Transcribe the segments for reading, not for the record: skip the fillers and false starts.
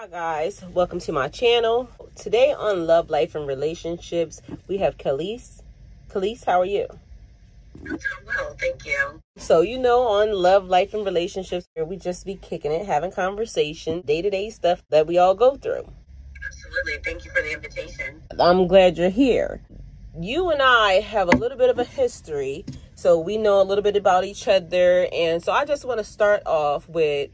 Hi guys, welcome to my channel. Today on Love, Life, and Relationships, we have Kelis. Kelis, how are you? I'm doing well, thank you. So, on Love, Life, and Relationships, we just be kicking it, having conversation, day-to-day stuff that we all go through. Absolutely, thank you for the invitation. I'm glad you're here. You and I have a little bit of a history, so we know a little bit about each other, and so I just want to start off with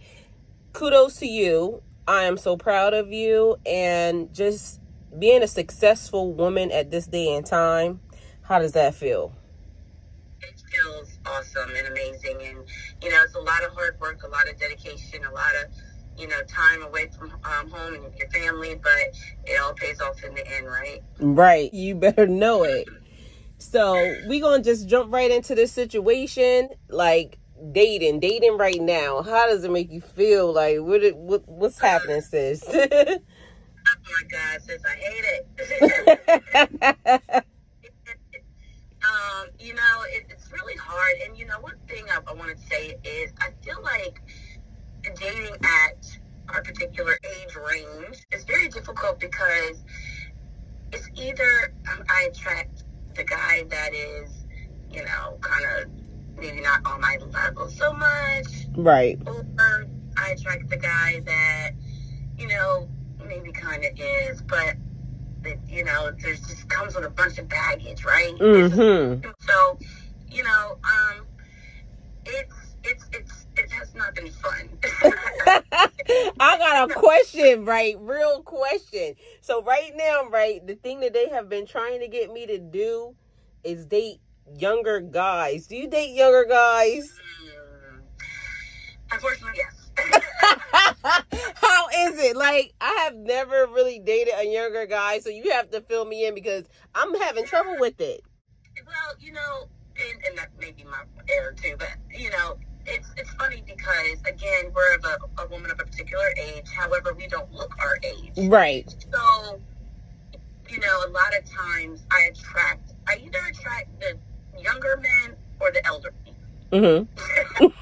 kudos to you. I am so proud of you, and just being a successful woman at this day and time. How does that feel? It feels awesome and amazing, and it's a lot of hard work, a lot of dedication, a lot of time away from home and your family, but it all pays off in the end, right? Right, you better know it. So we're gonna just jump right into this situation, like dating right now. How does it make you feel? Like what's happening, sis? Oh my God, sis, I hate it. It's really hard. And one thing I want to say is I feel like dating at our particular age range is very difficult because it's either I attract the guy that is, kind of maybe not on my level so much. Right. Or I attract the guy that, maybe kind of is, but there's just comes with a bunch of baggage, right? Mm-hmm. So, it has not been fun. I got a question, right? Real question. So right now, right, the thing that they have been trying to get me to do is date younger guys. Do you date younger guys? Unfortunately, yes. How is it? Like, I have never really dated a younger guy, so you have to fill me in because I'm having trouble with it. Well, and that may be my error too, but it's funny because again, we're of a woman of a particular age. However, we don't look our age. Right. So, a lot of times I either attract the younger men or the elder men. Mm-hmm.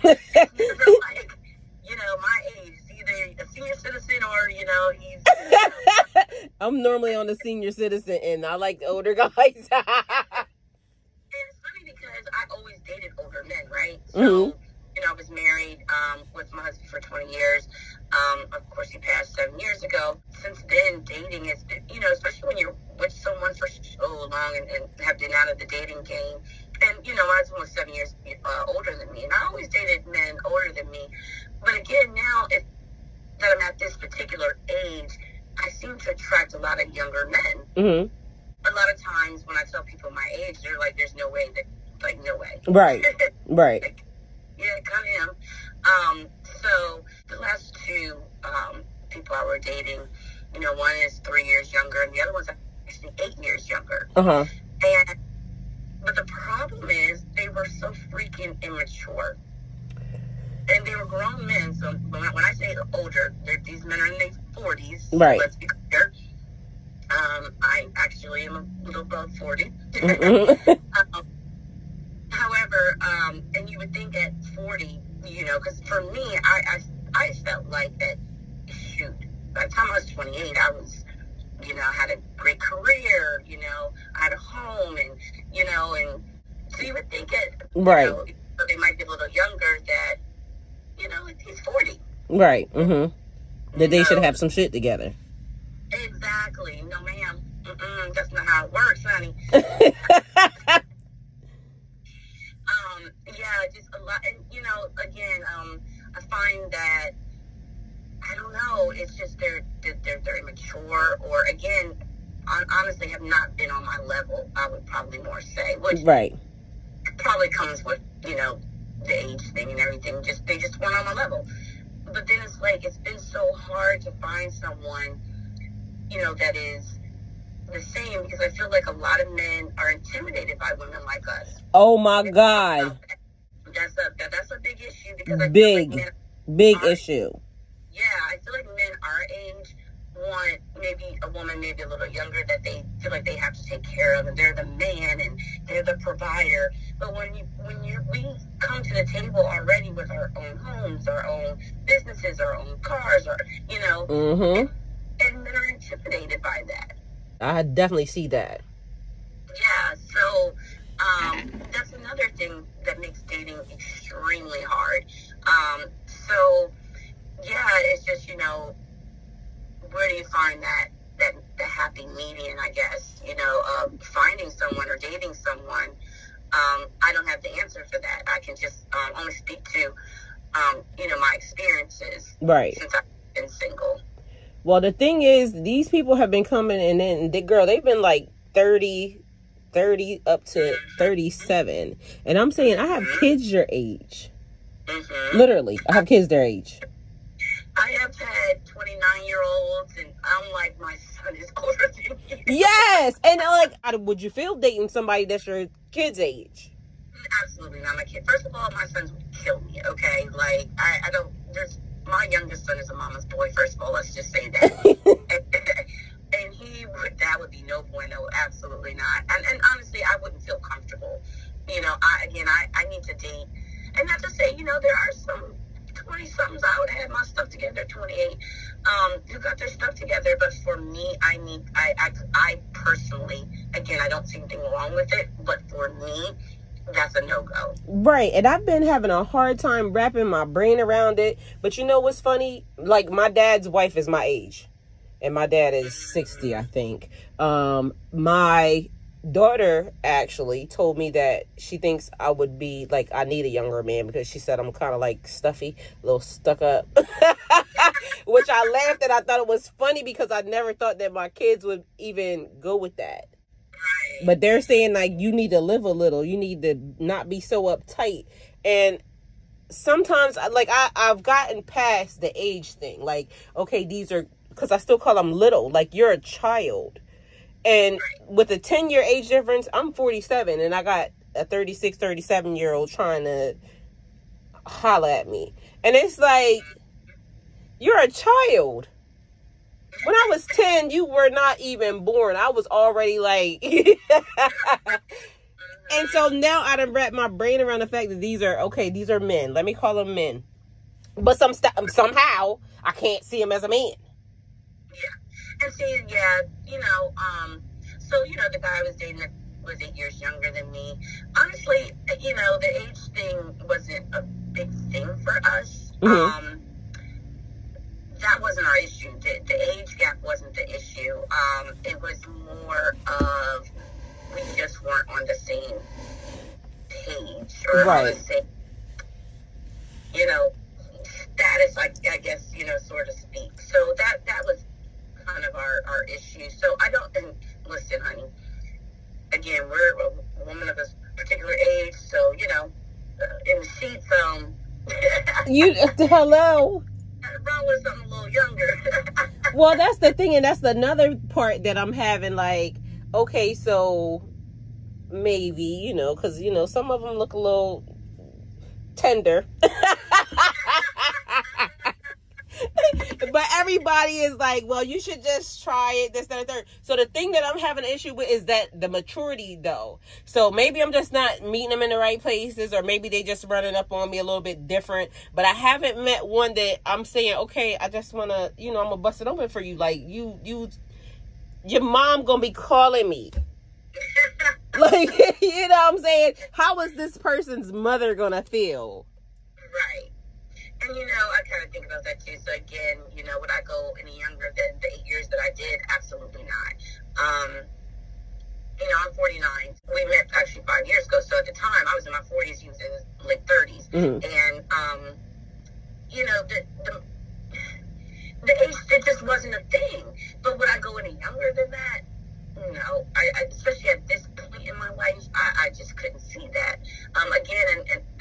Like, my age is either a senior citizen or, he's... I'm normally on the senior citizen end. I like the older guys. It's funny because I always dated older men, right? So, I was married with my husband for 20 years. Of course, he passed 7 years ago. Since then, dating has been, especially when you're with someone for so long and have been out of the dating game. And, my husband was 7 years older than me. And I always dated men older than me. But again, now that I'm at this particular age, I seem to attract a lot of younger men. Mm-hmm. A lot of times when I tell people my age, they're like, there's no way no way. Right. Right. Like, yeah, kind of am. So the last two people I were dating, one is 3 years younger and the other one's actually 8 years younger. Uh-huh. But the problem is they were so freaking immature. And they were grown men, so when I say older, these men are in their 40s. Right. Let's be clear. I actually am a little above 40. However, and you would think at 40, because for me, I felt like by the time I was 28, I was, I had a great career, I had a home, and, and so you would think right. They might be a little younger that, he's 40. Right. Mm-hmm. That they should have some shit together. Exactly. No, ma'am. That's not how it works, honey. Yeah, just a lot. And, again, I find that, I don't know, it's just they're immature or, again, honestly have not been on my level, I would probably more say. Which right. probably comes with, the age thing and everything. They just weren't on my level. But then it's like, it's been so hard to find someone, that is the same, because I feel like a lot of men are intimidated by women like us. Oh my God. That's a big issue because I big, feel like big issue. Yeah, I feel like men our age want maybe a woman maybe a little younger that they feel like they have to take care of, and they're the man and they're the provider. But when we come to the table already with our own homes, our own businesses, houses, our own cars, or, you know, and men are intimidated by that. I definitely see that. Yeah, so that's another thing that makes dating extremely hard. So yeah, it's just, you know, where do you find the happy median, I guess, you know, finding someone or dating someone. I don't have the answer for that. I can just only speak to, you know, my experiences. Right. Since I've been single. Well, the thing is, these people have been coming, and then they've been like 30 up to 37. And I'm saying, I have kids your age. Literally, I have kids their age. I have had 29-year-olds, and I'm like, my son is older than you. Yes, and like, would you feel dating somebody that's your kid's age? Absolutely not. My kid. First of all, my sons would kill me. Okay, like I don't. My youngest son is a mama's boy. First of all, let's just say that. and that would be no bueno. Absolutely not. And honestly, I wouldn't feel comfortable. You know, I need to date, and not to say, you know, there are some 20-somethings out had my stuff together, 28, who got their stuff together. But for me, I personally, again, I don't see anything wrong with it. But for me, that's a no-go. Right. And I've been having a hard time wrapping my brain around it. But you know what's funny? Like, my dad's wife is my age. And my dad is 60, I think. My daughter actually told me that she thinks I would be, like, I need a younger man, because she said I'm kind of, like, stuffy, a little stuck up. Which I laughed at. I thought it was funny because I never thought that my kids would even go with that. But they're saying, like, you need to live a little. You need to not be so uptight. And sometimes, like, I've gotten past the age thing. Like, okay, these are, because I still call them little. Like, you're a child. And with a 10-year age difference, I'm 47. And I got a 36, 37-year-old trying to holler at me. And it's like, you're a child. When I was 10, you were not even born. I was already like... And so now I done wrapped my brain around the fact that these are men. Let me call them men. But somehow, I can't see him as a man. Yeah. And see, yeah, you know, so, you know, the guy I was dating was 8 years younger than me. Honestly, you know, the age thing wasn't a big thing for us. That wasn't our issue. The age gap wasn't the issue. It was more of, we just weren't on the same page, or on the same, you know, status, I guess, you know, so to speak. So that was kind of our issue. So I don't, and listen, honey, again, we're a woman of a particular age, so, you know, in the sheets, hello. Wrong with something a little younger. Well, that's the thing, and that's another part that I'm having, like, okay, so maybe, you know, because, you know, some of them look a little tender. But everybody is like, well, you should just try it, this, that, and third. So the thing that I'm having an issue with is that the maturity, though. So maybe I'm just not meeting them in the right places, or maybe they just running up on me a little bit different. But I haven't met one that I'm saying, okay, I just want to, you know, I'm going to bust it open for you. Like, your mom going to be calling me. Like, you know what I'm saying? How is this person's mother going to feel? Right. And, you know, I kind of think about that, too. So, again, you know, would I go any younger than the 8 years that I did? Absolutely not. You know, I'm 49. We met actually 5 years ago. So, at the time, I was in my 40s. He was in his late 30s. And, you know, the age, it just wasn't a thing. But would I go any younger than that? No. I especially at this point in my life, I just couldn't see that.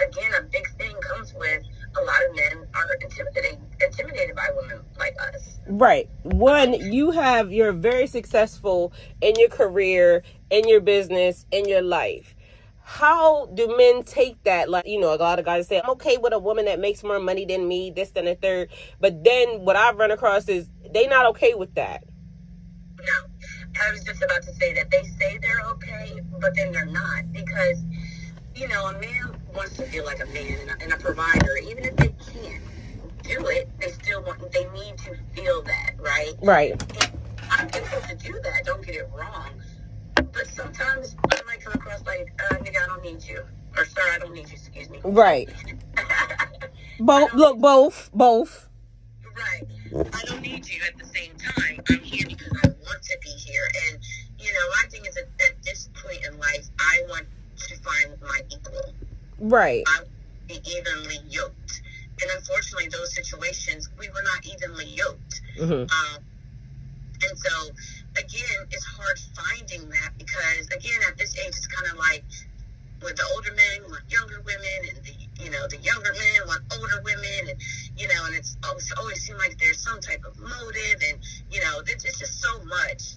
Again, a big thing comes with a lot of men are intimidated by women like us. Right. One, you're very successful in your career, in your business, in your life. How do men take that? Like, you know, a lot of guys say, I'm okay with a woman that makes more money than me, this, then, the third. But then what I've run across is they not okay with that. No. I was just about to say that they say they're okay, but then they're not. Because, you know, a man wants to feel like a man and a provider. Even if they can't do it, they Right. I'm able to do that. Don't get it wrong. But sometimes I might come across like, nigga, I don't need you. Or, sir, I don't need you. Excuse me. Right. Both. Right. I don't need you at the same time. I'm here because I want to be here. And, my thing is that at this point in life, I want to find my equal. Right. I want to be evenly yoked. And unfortunately, those situations, we were not evenly yoked. Mm-hmm. And so, again, it's hard finding that because, again, at this age, it's kind of like with the older men want younger women, and the younger men want older women, and and it's always seemed like there's some type of motive, and it's just so much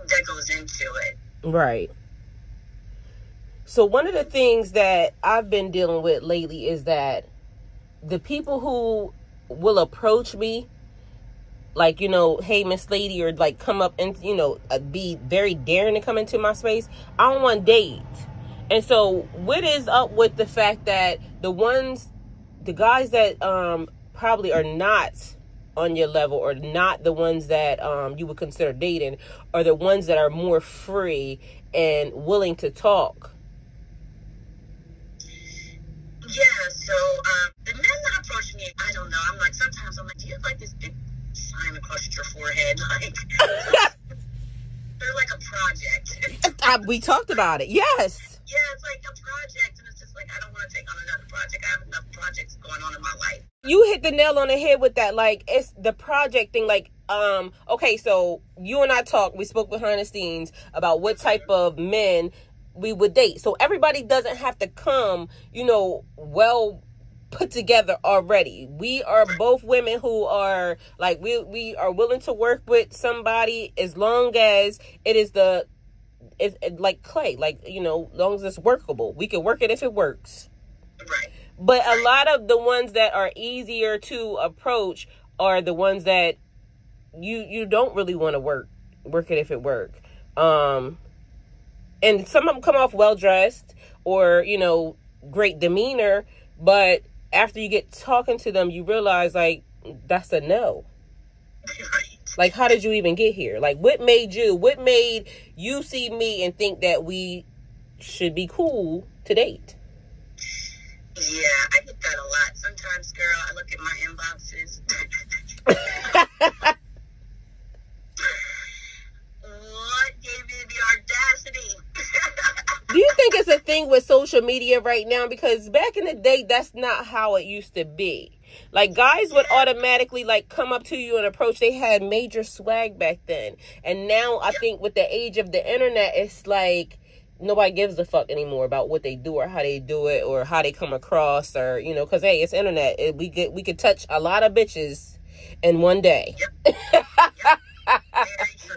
that goes into it. Right. So one of the things that I've been dealing with lately is that the people who will approach me, like, hey, Miss Lady, or like come up and, be very daring to come into my space, I don't want to date. And so what is up with the fact that the guys that probably are not on your level, or not the ones that you would consider dating, are the ones that are more free and willing to talk? Yeah, so the men that approach me, I don't know. Sometimes I'm like, do you have like this big sign across your forehead? Like, they're like a project. We talked about it. Yes. Yeah, it's like a project, and it's just like, I don't want to take on another project. I have enough projects going on in my life. You hit the nail on the head with that. Like, it's the project thing. Like, okay, so you and I talked. We spoke behind the scenes about what type of men we would date. So everybody doesn't have to come, well put together already. We are both women who are like, we are willing to work with somebody as long as it's like clay, like, long as it's workable. We can work it if it works. Right. But a lot of the ones that are easier to approach are the ones that you don't really want to work it if it work. And some of them come off well-dressed or, great demeanor. But after you get talking to them, you realize, like, that's a no. Right. Like, how did you even get here? Like, what made you see me and think that we should be cool to date? Yeah, I get that a lot. Sometimes, girl, I look at my inboxes. What gave you the audacity? Do you think it's a thing with social media right now? Because back in the day, that's not how it used to be. Like, guys would automatically, like, come up to you and approach. They had major swag back then. And now I think with the age of the internet, it's like nobody gives a fuck anymore about what they do or how they do it or how they come across, or, because, hey, it's internet. We could touch a lot of bitches in one day. Yep. Very true.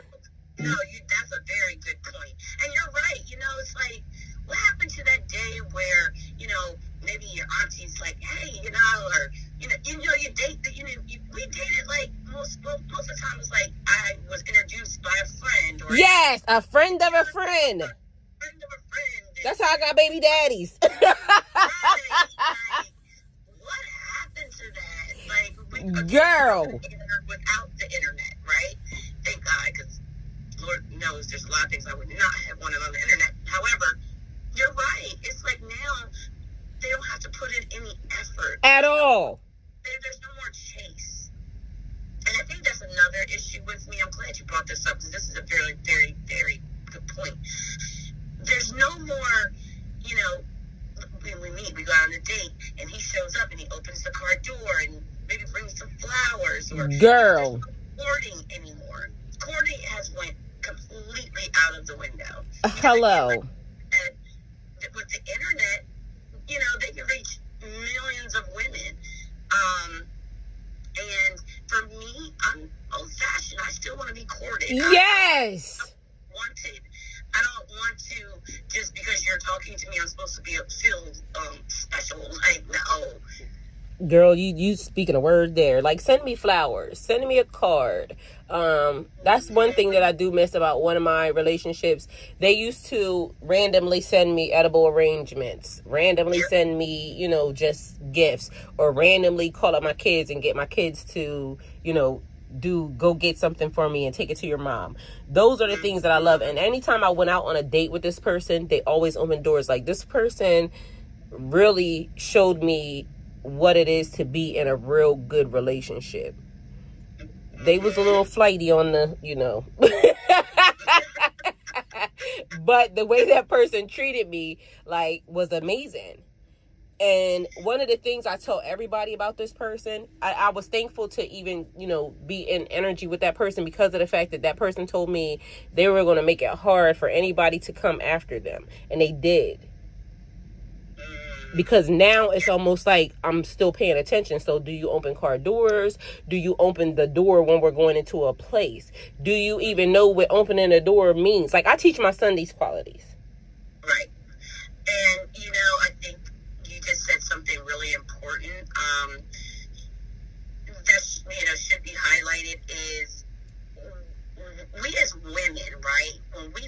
No, that's a very good point. And you're right. It's like, what happened to that day where, maybe your auntie's like, hey, or, you date, we dated, like, most of the time it's like, I was introduced by a friend. Or yes, a friend of a friend. That's how I got baby daddies. Right. Like, what happened to that? Like, girl. Without the internet, right? Thank God, because Lord knows there's a lot of things I would not have wanted on the internet. However, you're right. It's like now they don't have to put in any effort at all. There's no more chase. And I think that's another issue with me. I'm glad you brought this up, because this is a very, very, very good point. There's no more, when we meet, we go on a date, and he shows up and he opens the car door and maybe brings some flowers. Or girl. There's no courting anymore. Courting has went completely out of the window. Hello. And with the internet, they can reach millions of women. And for me, I'm old-fashioned. I still want to be courted. Yes. I'm wanted. I don't want to, just because you're talking to me, I'm supposed to feel special. Like, no. Girl, you speaking a word there. Like, send me flowers. Send me a card. That's one thing that I do miss about one of my relationships. They used to randomly send me edible arrangements. Randomly send me, just gifts. Or randomly call up my kids and get my kids to, go get something for me and take it to your mom. Those are the things that I love. And anytime I went out on a date with this person, they always open doors. Like, this person really showed me what it is to be in a real good relationship. They was a little flighty on the, you know. But the way that person treated me, like, was amazing. And one of the things I tell everybody about this person, I was thankful to even, you know, be in energy with that person because of the fact that that person told me they were going to make it hard for anybody to come after them. And they did. Because now it's almost like I'm still paying attention. So do you open car doors? Do you open the door when we're going into a place? Do you even know what opening a door means? Like, I teach my son these qualities. Right. And, you know, I think you just said something really important that, you know, should be highlighted is we as women, right, when we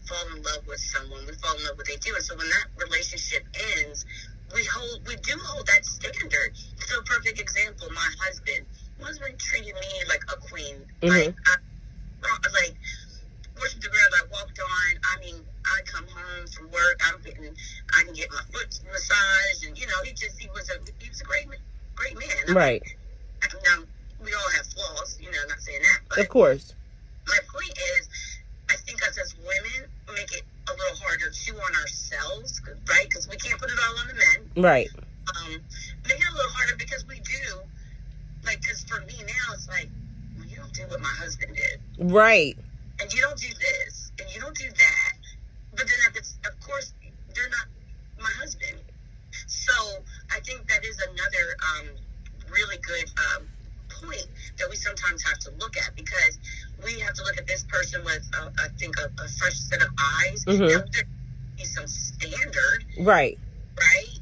fall in love with someone, we fall in love with what they do. And so when that relationship ends, we do hold that standard. So a perfect example, my husband treated me like a queen. Mm-hmm. Like, worship the ground I walked on. I mean, I come home from work, I can get my foot massaged, and, you know, he was a great man. Right. Now, we all have flaws, you know, I'm not saying that, but of course. my point is, I think us as women make it a little harder too on ourselves, right? Because we can't put it all on the men. Right. Make it a little harder because we do, like, because for me now, it's like, well, you don't do what my husband did. Right. And you don't do this, and you don't do that. But then, of course, they're not my husband. So I think that is another really good point that we sometimes have to look at, because we have to look at this person with, I think, a fresh set of eyes. Mm-hmm. Now, there be some standard. Right. Right?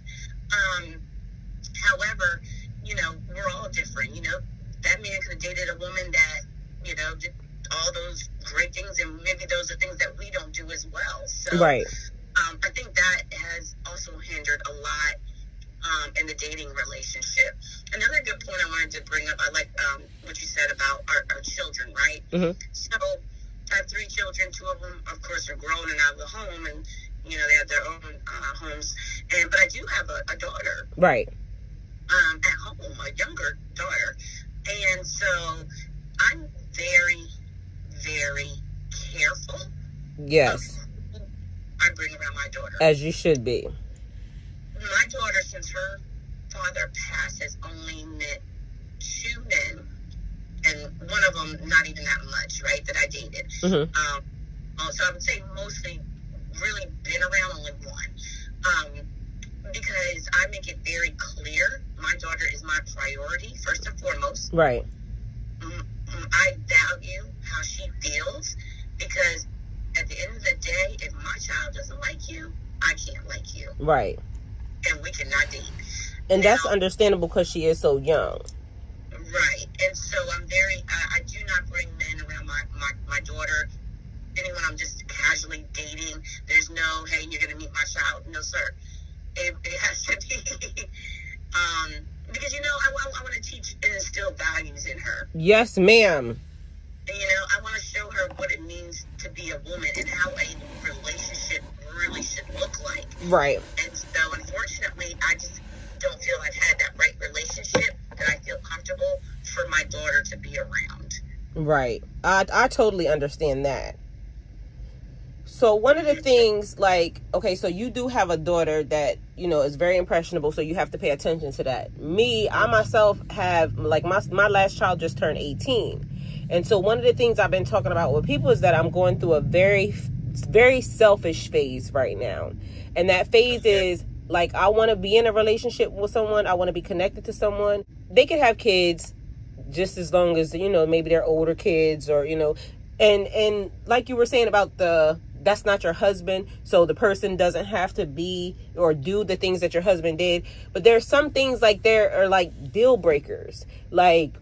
However, you know, we're all different. You know, that man could have dated a woman that, you know, did all those great things, and maybe those are things that we don't do as well. So, right. I think that has also hindered a lot in the dating relationship. Another good point I wanted to bring up, I like what you said about our children, right? Mm-hmm. So I have 3 children. 2 of them, of course, are grown and out of the home, and, you know, they have their own homes. But I do have a daughter. Right. At home, a younger daughter. And so I'm very, very careful. Yes. I bring around my daughter. As you should be. My daughter, since her father passed, has only met 2 men, and one of them not even that much, right, that I dated. Mm-hmm. So I would say mostly really been around only one. Because I make it very clear my daughter is my priority, first and foremost. Right. I value how she feels, because at the end of the day, if my child doesn't like you, I can't like you. Right. And we cannot date. And that's understandable because she is so young. Right. And so I'm I do not bring men around my daughter. Anyone I'm just casually dating, there's no, hey, you're going to meet my child. No, sir. It has to be, because, you know, I want to teach and instill values in her. Yes, ma'am. And, you know, I want to show her what it means to be a woman and how a relationship really should look like. Right. And so, unfortunately, I just don't feel I've had that right relationship that I feel comfortable for my daughter to be around. Right. I totally understand that. So one of the things, like, okay, so you do have a daughter that, you know, is very impressionable, so you have to pay attention to that. I myself have, like, my last child just turned 18. And so one of the things I've been talking about with people is that I'm going through a very, very selfish phase right now. And that phase is, like, I want to be in a relationship with someone. I want to be connected to someone. They could have kids just as long as, you know, maybe they're older kids, or, you know, and like you were saying about that's not your husband, so the person doesn't have to be or do the things that your husband did. But there's some things, like, there are, like, deal breakers. Like,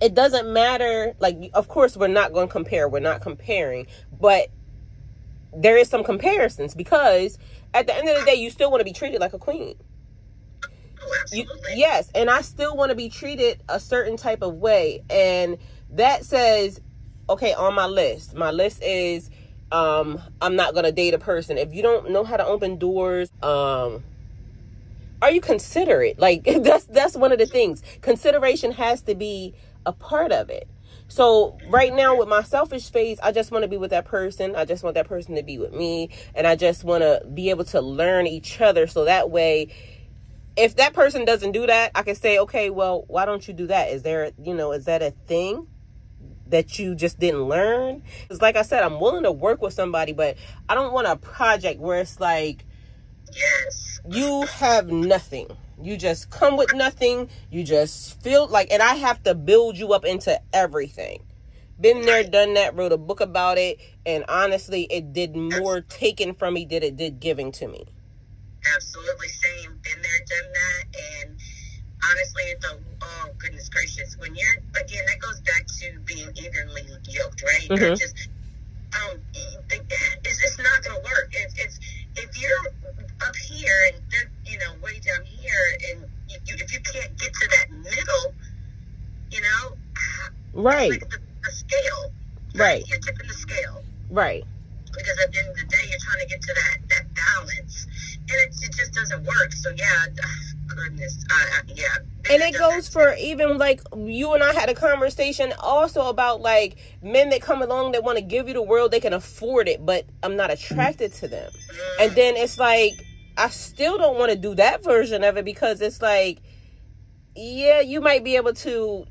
it doesn't matter. Like, of course, we're not going to compare. We're not comparing. But there is some comparisons, because at the end of the day, you still want to be treated like a queen. Oh, absolutely. Yes, and I still want to be treated a certain type of way. And that says, okay, on my list is, I'm not going to date a person. If you don't know how to open doors, are you considerate? Like, that's one of the things. Consideration has to be a part of it. So right now with my selfish phase, I just want to be with that person. I just want that person to be with me. And I just want to be able to learn each other. So that way, if that person doesn't do that, I can say, okay, well, why don't you do that? Is there, is that a thing that you just didn't learn? It's like I said, I'm willing to work with somebody, but I don't want a project where it's like, yes, you have nothing. You just come with nothing. You just feel like, and I have to build you up into everything. Been there, done that, wrote a book about it. And honestly, it did more taken from me than it did giving to me. Absolutely same. Been there, done that. And honestly, oh goodness gracious, when you're, again, that goes back to being evenly yoked, right? Mm-hmm. You're just, it's not going to work. If you're up here and they're, way down here, and if you can't get to that middle, right, it's like the scale, right? You're tipping the scale, right? Because at the end of the day, you're trying to get to that balance, and it just doesn't work. So yeah, goodness, yeah. And it goes for even like you and I had a conversation also about like men that come along that want to give you the world, they can afford it, but I'm not attracted to them. And then it's like, I still don't want to do that version of it, because it's like, yeah, you might be able to,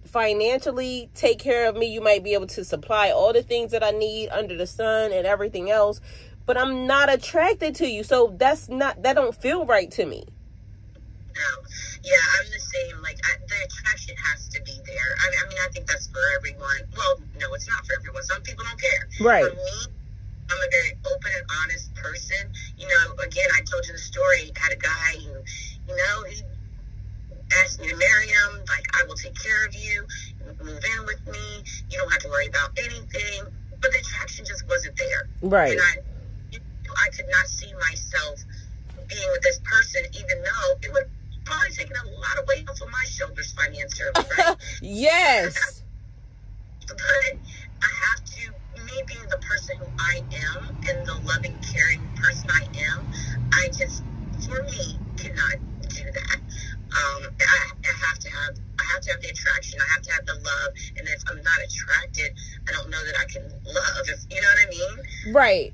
financially take care of me. You might be able to supply all the things that I need under the sun and everything else, but I'm not attracted to you. So that don't feel right to me. No. Yeah, I'm the same. Like, the attraction has to be there. I mean, I think that's for everyone. Well, no, it's not for everyone. Some people don't care. Right. For me, I'm a very open and honest person. Again, I told you the story. I had a guy who, he asked me to marry him. Like, I will take care of you. Move in with me. You don't have to worry about anything. But the attraction just wasn't there. Right. And I could not see myself being with this person, even though it would probably taken a lot of weight off of my shoulders financially, right? Yes. But I have to, me being the person who I am and the loving, caring person I am, I just, for me, cannot do that. I have to have the attraction. I have to have the love. And if I'm not attracted, I don't know that I can love. You know what I mean? Right.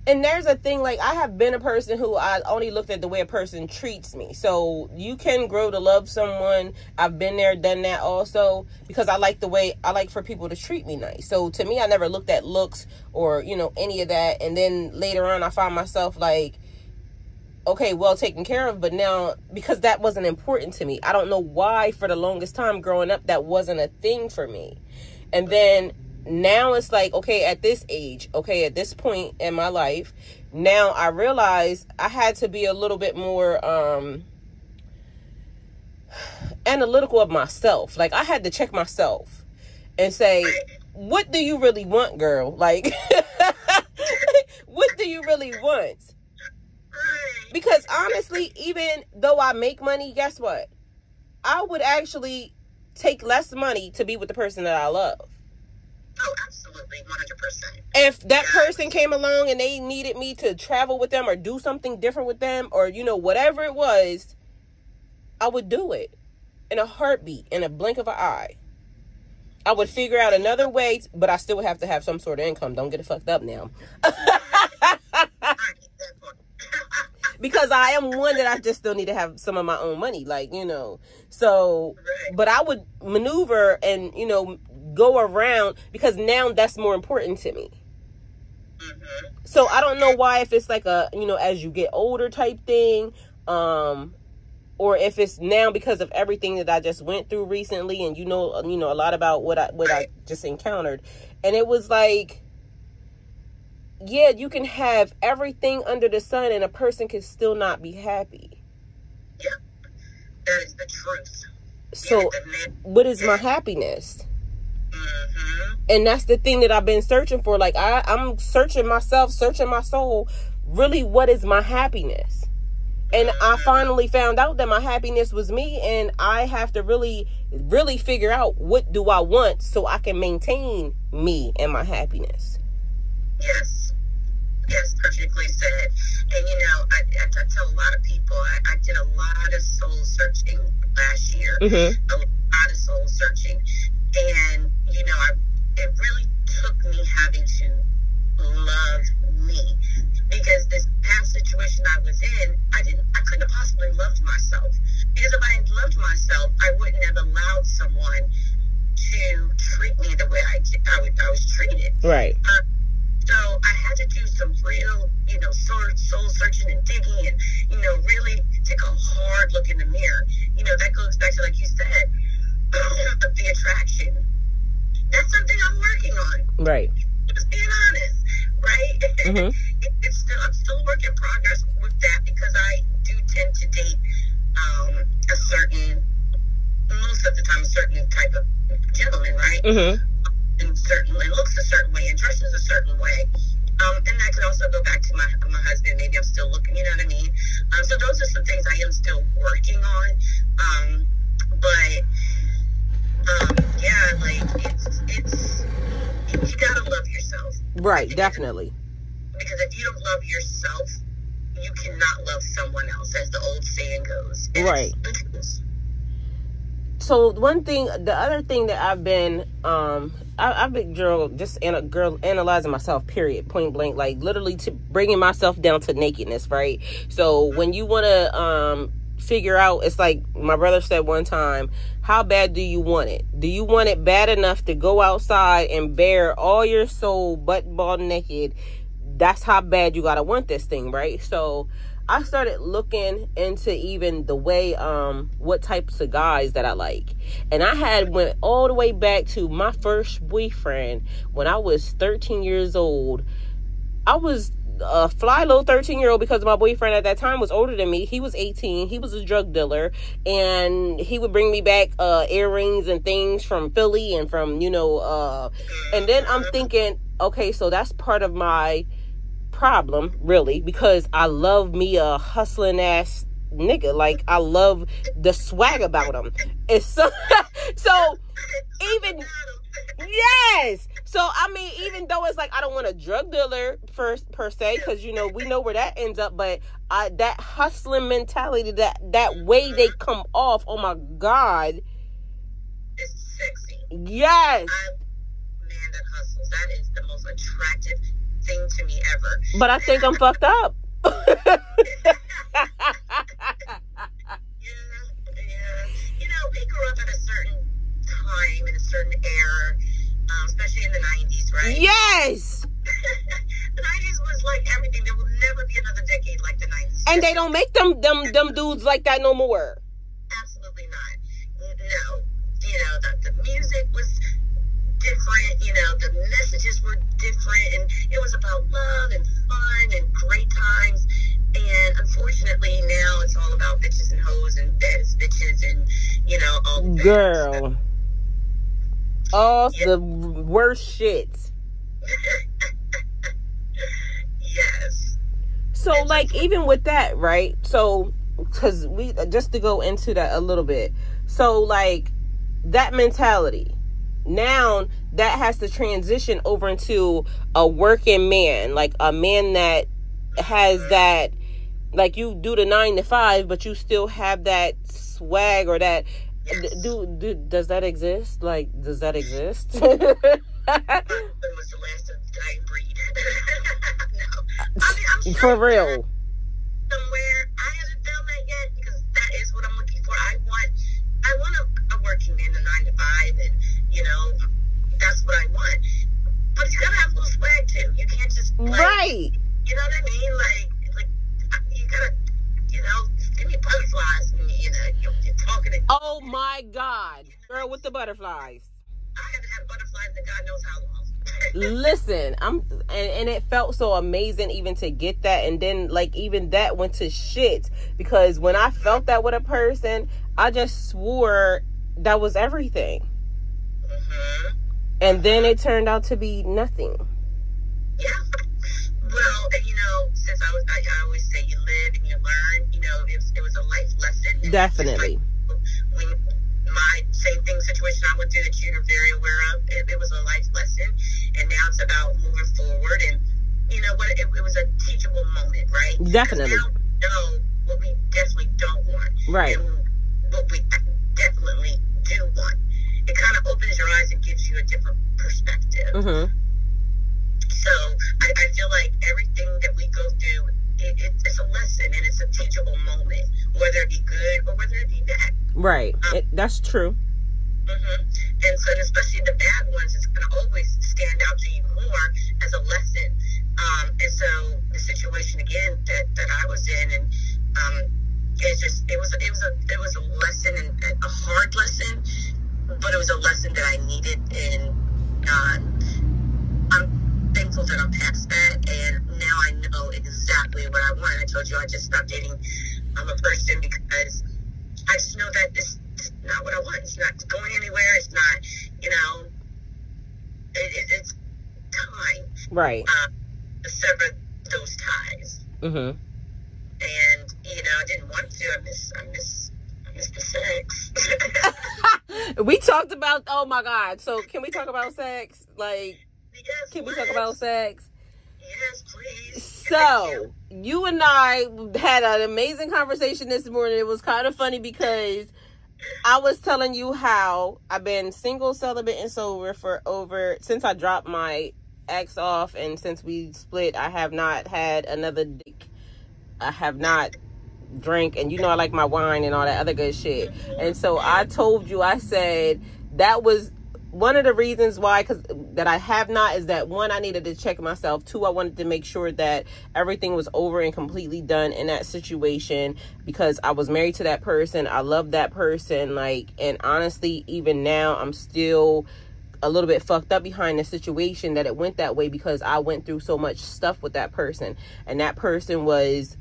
And there's a thing, like, I have been a person who I only looked at the way a person treats me. So you can grow to love someone. I've been there, done that also, because I like for people to treat me nice. So to me, I never looked at looks or, any of that. And then later on, I found myself like, okay, well taken care of. But now, because that wasn't important to me, I don't know why for the longest time growing up, that wasn't a thing for me. And then now it's like, okay, at this age, okay, at this point in my life, now I realize I had to be a little bit more analytical of myself. Like, I had to check myself and say, what do you really want, girl? Like, what do you really want? Because honestly, even though I make money, guess what? I would actually take less money to be with the person that I love. Oh, absolutely, 100%. If that person came along and they needed me to travel with them or do something different with them or, whatever it was, I would do it in a heartbeat, in a blink of an eye. I would figure out another way, but I still would have to have some sort of income. Don't get it fucked up now. Because I am one that I just still need to have some of my own money, So, but I would maneuver and, go around, because now that's more important to me. Mm-hmm. So I don't know why, if it's like a, as you get older type thing, or if it's now because of everything that I just went through recently, and a lot about what I just encountered, and it was like, yeah, you can have everything under the sun and a person can still not be happy. Yeah, that is the truth. So, what is my happiness? Mm-hmm. And that's the thing that I've been searching for. Like, I'm searching myself, searching my soul. Really, what is my happiness? And I finally found out that my happiness was me, and I have to really, really figure out what do I want so I can maintain me and my happiness. Yes. Yes, perfectly said. And, you know, I tell a lot of people, I did a lot of soul searching last year. A lot of soul searching. And, you know, it really took me having to love me. Because this past situation I was in, I couldn't have possibly loved myself. Because if I had loved myself, I wouldn't have allowed someone to treat me the way I was treated. Right. So I had to do some real, you know, soul searching and digging and, you know, really take a hard look in the mirror. You know, that goes back to, like you said, the attraction. That's something I'm working on. Right. Just being honest, right? I'm still a work in progress with that because I do tend to date most of the time, a certain type of gentleman, right? And looks a certain way and dresses a certain way. And that could also go back to my husband. Maybe I'm still looking, you know what I mean? So those are some things I am still working on. Yeah, like it's you gotta love yourself. Right, definitely. Because if you don't love yourself, you cannot love someone else, as the old saying goes. And right. So the other thing that I've been analyzing myself, period, point blank, like literally to bringing myself down to nakedness, right? So when you want to figure out, it's like my brother said one time, how bad do you want it? Do you want it bad enough to go outside and bare all your soul, butt ball naked? That's how bad you gotta want this thing, right? So I started looking into even the way, what types of guys that I like. And I went all the way back to my first boyfriend when I was 13 years old. I was a fly low 13-year-old because my boyfriend at that time was older than me. He was 18. He was a drug dealer. And he would bring me back earrings and things from Philly and from, and then I'm thinking, okay, so that's part of my problem, really, because I love me a hustling ass nigga. Like, I love the swag about him. It's so even yes. So I mean, even though it's like I don't want a drug dealer per se, because we know where that ends up, but that hustling mentality, that way they come off, oh my God, it's sexy. Yes. Man that hustles, that is the most attractive thing to me ever. But I think I'm fucked up. Yeah. We grew up at a certain time in a certain era, especially in the 90s, right? Yes. The 90s was like everything. There will never be another decade like the 90s. And they don't make them dudes like that no more. Absolutely not. No. The music was different, the messages were different, and it was about love and fun and great times. And unfortunately now it's all about bitches and hoes and baddest bitches and all the girl, all the worst shit. Yes. So like, even with that, right? So because we just to go into that a little bit, so like that mentality, now that has to transition over into a working man, like a man that has that, like, you do the 9 to 5, but you still have that swag or that. Yes. Does that exist? Like, does that exist? When was the last dying breed? No, I'm sure for real. Somewhere I haven't found that yet, because that is what I'm looking for. I want a working man, a 9 to 5, and that's what I want. But you gotta have a little swag too. You can't just right. You know what I mean? Like you gotta, give me butterflies when you're talking. Oh my God, girl with the butterflies. I haven't had butterflies in God knows how long. Listen, and it felt so amazing even to get that, and then like even that went to shit, because when I felt that with a person, I just swore that was everything. And then it turned out to be nothing. Yeah. Well, and since I always say you live and you learn. It was a life lesson. Definitely. When my same thing situation I went through that you're very aware of, it was a life lesson, and now it's about moving forward. And what it was a teachable moment, right? Definitely. Now we know what we definitely don't want, right? And what we definitely do want. It kind of opens your eyes and gives you a different perspective. Mm-hmm. So I feel like everything that we go through, it's a lesson and it's a teachable moment, whether it be good or whether it be bad. Right. That's true. Mm-hmm. And so, especially the bad ones, it's going to always stand out to you more as a lesson. And so the situation again that I was in, and it was a lesson, and a hard lesson, but it was a lesson that I needed, and I'm thankful that I'm past that, and now I know exactly what I want. I told you I just stopped dating a person because I just know that this is not what I want. It's not going anywhere. It's not, it's time. Right. To sever those ties. Mm-hmm. And, I didn't want to. I miss the sex. We talked about, oh my God. So can we talk about sex? Like, yes, can we talk about sex? Yes, please. So, you and I had an amazing conversation this morning. It was kind of funny because I was telling you how I've been single, celibate, and sober for since I dropped my ex off, and since we split, I have not had another dick. I have not drank, and I like my wine and all that other good shit. And so I told you, I said that was one of the reasons why, that I have not, is that one, I needed to check myself. Two, I wanted to make sure that everything was over and completely done in that situation, because I was married to that person. I love that person. And honestly, even now, I'm still a little bit fucked up behind the situation that it went that way, because I went through so much stuff with that person. And that person was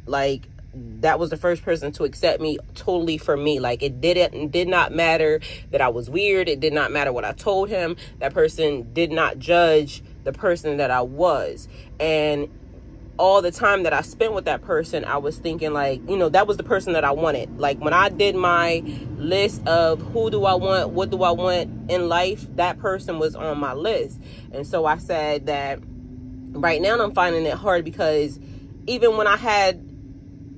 that was the first person to accept me totally for me. It did not matter that I was weird. It did not matter what I told him. That person did not judge the person that I was. And all the time that I spent with that person, I was thinking that was the person that I wanted. When I did my list of who do I want, what do I want in life, that person was on my list. And so I said that right now I'm finding it hard, because even when I had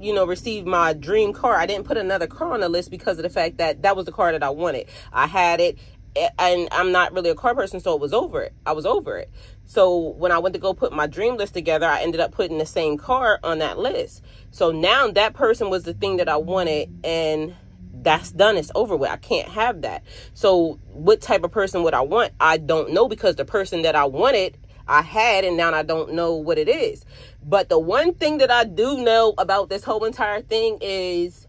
received my dream car, I didn't put another car on the list because of the fact that that was the car that I wanted. I had it, and I'm not really a car person, so it was over it. I was over it. So when I went to go put my dream list together, I ended up putting the same car on that list. So now that person was the thing that I wanted, and that's done. It's over with. I can't have that. So what type of person would I want? I don't know, because the person that I wanted, I had, and now I don't know what it is. But the one thing that I do know about this whole entire thing is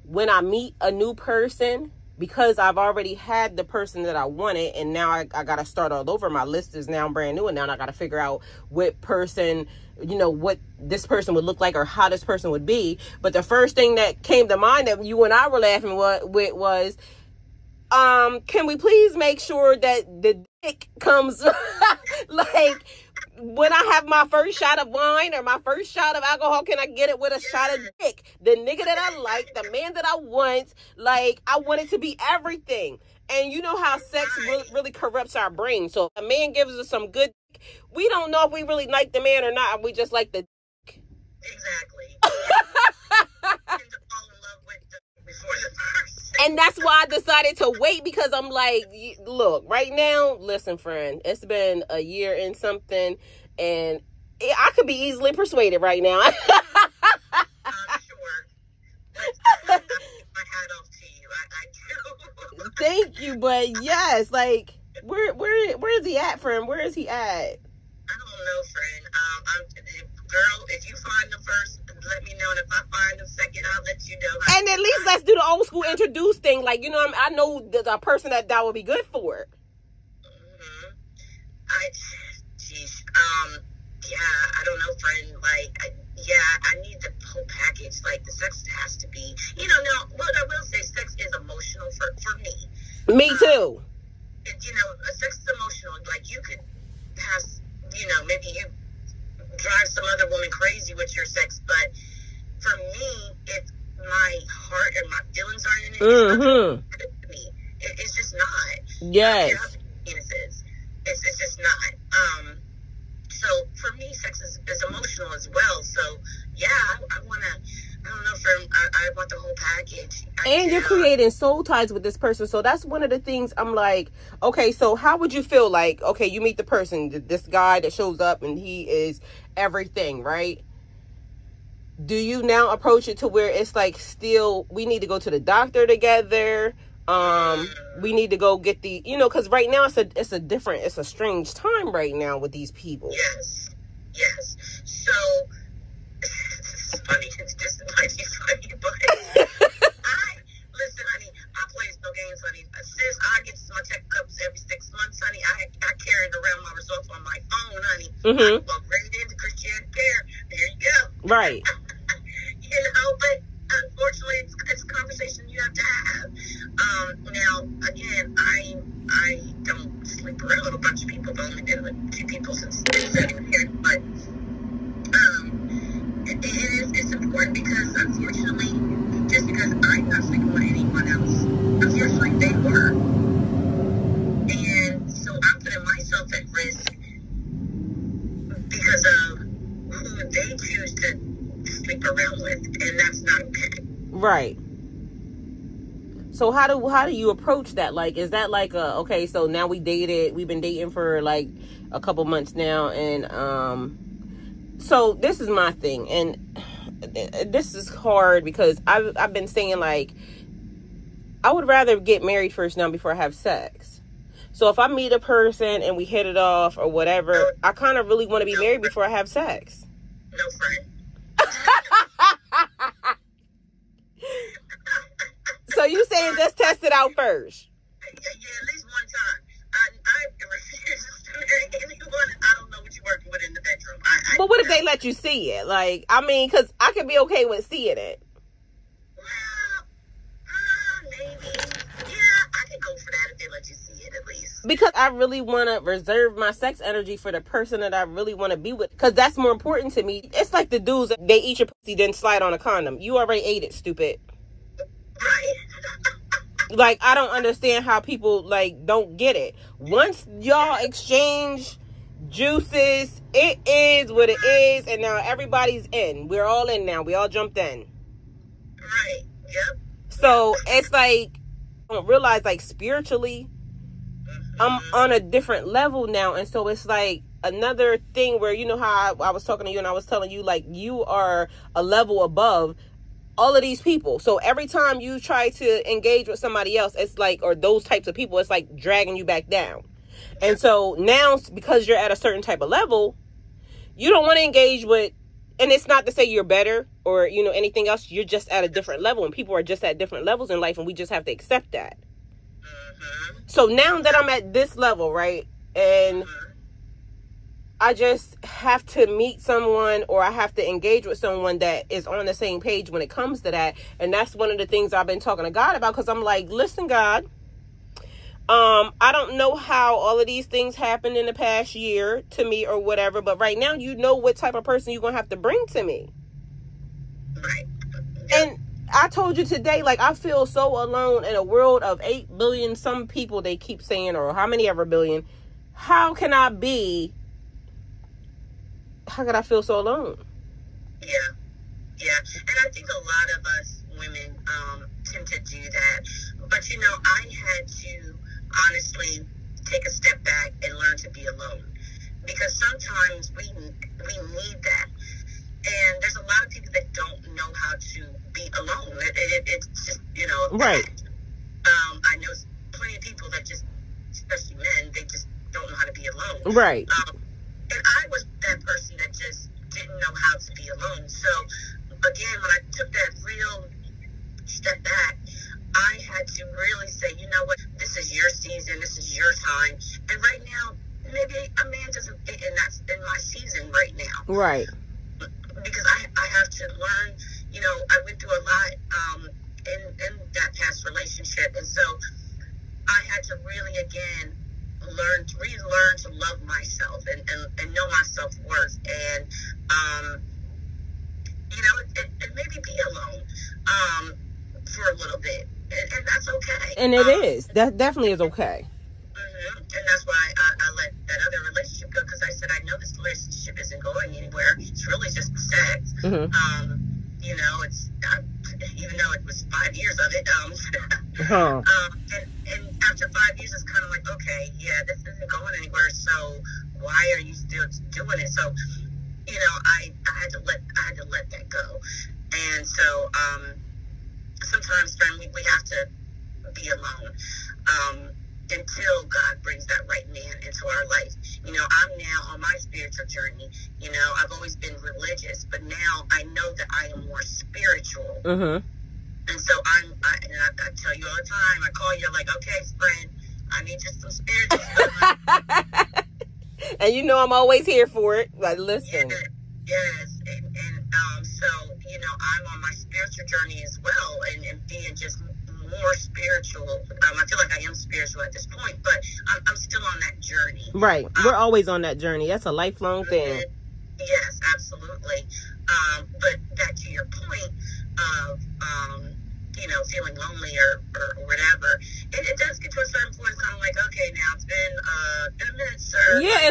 when I meet a new person, because I've already had the person that I wanted, and now I got to start all over. My list is now brand new, and now I got to figure out what person, what this person would look like, or how this person would be. But the first thing that came to mind that you and I were laughing with was, can we please make sure that the dick comes when I have my first shot of wine or my first shot of alcohol, can I get it with a shot of dick? The nigga that I like, the man that I want, I want it to be everything. And you know how sex really corrupts our brain. So if a man gives us some good dick, we don't know if we really like the man or not. We just like the dick. Exactly. And that's why I decided to wait, because I'm look, right now, listen, friend, it's been a year and something, and I could be easily persuaded right now. I'm sure. My hat off to you. I do. Thank you, but yes, where is he at, friend? Where is he at? I don't know, friend. Girl, if you find the first, let me know. And if I find the second, I'll let you know. And at least let's do the old school introduce thing. I know the person that would be good for it. Mm-hmm. I don't know, friend. I need the whole package. The sex has to be, now, what I will say, sex is emotional for me. Me too. Sex is emotional. You could have, maybe you drive some other woman crazy with your sex, but for me, if my heart and my feelings aren't in it, it's not good to me. It's just not. Yes. I don't care how big the penis is. It's just not. So for me, sex is emotional as well. So yeah, I want to. I don't know. I want the whole package. And you're creating soul ties with this person. So that's one of the things I'm like, okay, so how would you feel like, okay, you meet the person, this guy that shows up and he is everything, right? Do you now approach it to where it's like still, we need to go to the doctor together? We need to go get the, you know, because right now it's a strange time right now with these people. Yes. So, this is funny. This might be funny, but listen, honey, I play no games, honey. Sis, I get my checkups every 6 months, honey. I carry it around my results on my phone, honey. I plug right into Christian Care. There you go. Right. You know, but unfortunately, it's a conversation you have to have. Now, again, I don't sleep around with a bunch of people. I've only been with 2 people since I've been here, but it's important because, unfortunately, just because I'm not sleeping with anyone else, unfortunately, they were. And so I'm putting myself at risk because of who they choose to sleep around with, and that's not okay. Right. So how do you approach that? Like, is that like okay, so now we've been dating for like a couple months now, and so this is my thing, and this is hard because I've been saying, like, I would rather get married first now before I have sex. So if I meet a person and we hit it off or whatever, I kind of really want to be married before I have sex. No, friend. So you saying just test it out first? Yeah, at least one time. I refuse to marry anyone. I don't know what you're working with in the bedroom. But what if they let you see it? Like, I mean, because I could be okay with seeing it. Well, maybe. Yeah, I could go for that if they let you see it at least. Because I really want to reserve my sex energy for the person that I really want to be with. Because that's more important to me. It's like the dudes, they eat your pussy, then slide on a condom. You already ate it, stupid. Right. Like, I don't understand how people, like, don't get it. Once y'all exchange juices, it is what it is, and now everybody's in. We're all in now. We all jumped in. Right. Yep. So, it's like, I don't realize, like, spiritually, I'm on a different level now, and so it's like another thing where, you know how I was talking to you and I was telling you, like, you are a level above all of these people. So every time you try to engage with somebody else, it's like, or those types of people, it's like dragging you back down. And so now, because you're at a certain type of level, you don't want to engage with, and it's not to say you're better or, you know, anything else. You're just at a different level, and people are just at different levels in life, and we just have to accept that. So now that I'm at this level, right, and I just have to meet someone, or I have to engage with someone that is on the same page when it comes to that. And that's one of the things I've been talking to God about, because I'm like, listen, God, I don't know how all of these things happened in the past year to me or whatever, but right now, you know what type of person you're going to have to bring to me. Right. And I told you today, like, I feel so alone in a world of 8 billion some people, they keep saying, or how many ever billion. How could I feel so alone? Yeah. And I think a lot of us women tend to do that. But, you know, I had to honestly take a step back and learn to be alone. Because sometimes we need that. And there's a lot of people that don't know how to be alone. It's just, you know, right. I know plenty of people that just, especially men, they just don't know how to be alone. Right. And I was that person that just didn't know how to be alone. So, again, when I took that real step back, I had to really say, you know what, this is your season, this is your time. And right now, maybe a man doesn't fit in my season right now. Right. Because I have to learn, you know, I went through a lot in that past relationship. And so I had to really, again, relearn to love myself and know my self-worth, and maybe be alone for a little bit, and that's okay. And it is. That definitely is okay. And that's why I let that other relationship go, because I said, I know this relationship isn't going anywhere. It's really just sex. It's even though it was 5 years of it. And after 5 years, it's kind of like, okay, yeah, this isn't going anywhere. So why are you still doing it? So, I had to let that go. And so sometimes, friend, we have to be alone. Until God brings that right man into our life. I'm now on my spiritual journey. I've always been religious, but now I know that I am more spiritual. And so I tell you all the time, I call you like, okay, friend, I need just some spiritual stuff. And I'm always here for it. Like, listen. Yes. And so, I'm on my spiritual journey as well, and being just more spiritual. I feel like I am spiritual at this point, but I'm still on that journey. Right. We're always on that journey. That's a lifelong thing. Yes, absolutely. But back to your point of, feeling lonely or whatever, it does get to a certain point. It's kind of like, okay, now it's been a minute, sir. Yeah,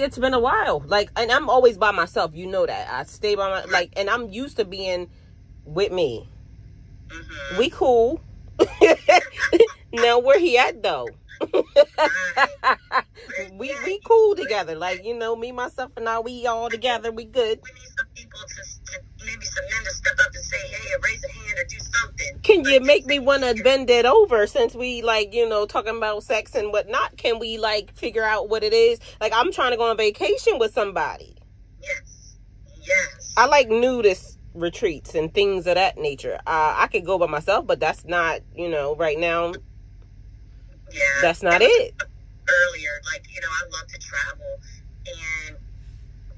it's been a while. Like, and I'm always by myself. You know that. I stay by my, like, and I'm used to being with me. We cool. Now where he at though? we cool together, like, me, myself, and I, we all together, we good. We need some people to maybe some men to step up and say, hey, raise a hand or do something. Can you make me want to bend it over, since we talking about sex and whatnot? Can we figure out what it is? Like, I'm trying to go on vacation with somebody. Yes. I like nudist retreats and things of that nature. I could go by myself, but that's not, right now. Yeah, that's not it. Earlier, I love to travel,